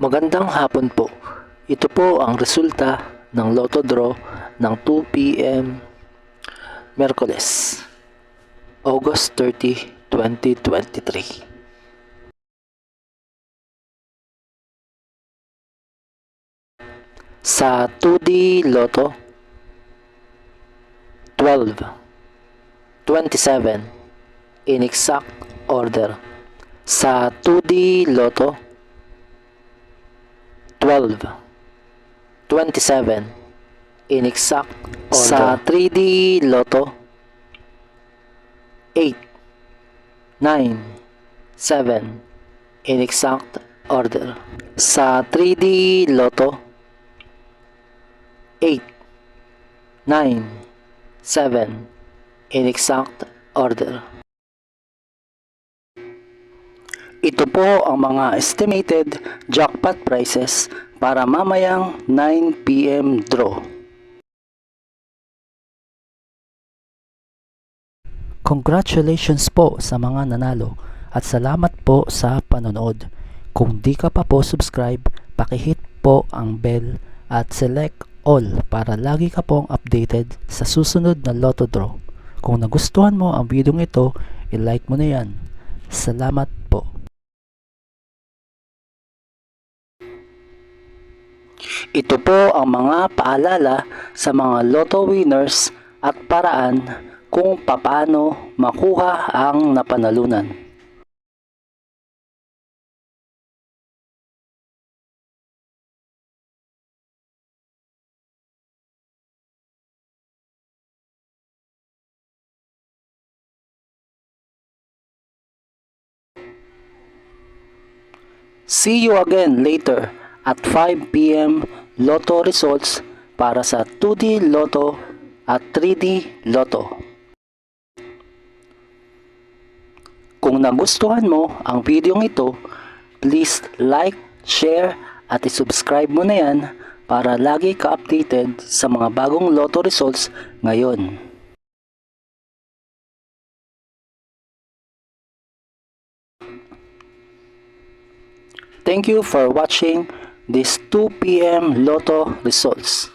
Magandang hapon po. Ito po ang resulta ng Lotto Draw ng 2 p.m. Miyerkules, August 30, 2023. Sa 2D Lotto, 12, 27 in exact order. Sa 2D Lotto, 12, 27 in exact order. Sa 3D Lotto, 8, 9, 7 in exact order. Sa 3D Lotto, 8, 9, 7 in exact order. Ito po ang mga estimated jackpot prices para mamayang 9 p.m. draw. Congratulations po sa mga nanalo at salamat po sa panonood. Kung di ka pa po subscribe, pakihit po ang bell at select all para lagi ka pong updated sa susunod na Lotto Draw. Kung nagustuhan mo ang video ito, i-like mo na yan. Salamat po. Ito po ang mga paalala sa mga Lotto winners at paraan kung paano makuha ang napanalunan. See you again later at 5 p.m. Lotto results para sa 2D Lotto at 3D Lotto. Kung nagustuhan mo ang video ito, please like, share at isubscribe mo na yan para lagi ka updated sa mga bagong Lotto results ngayon. Thank you for watching this 2 p.m. Lotto results.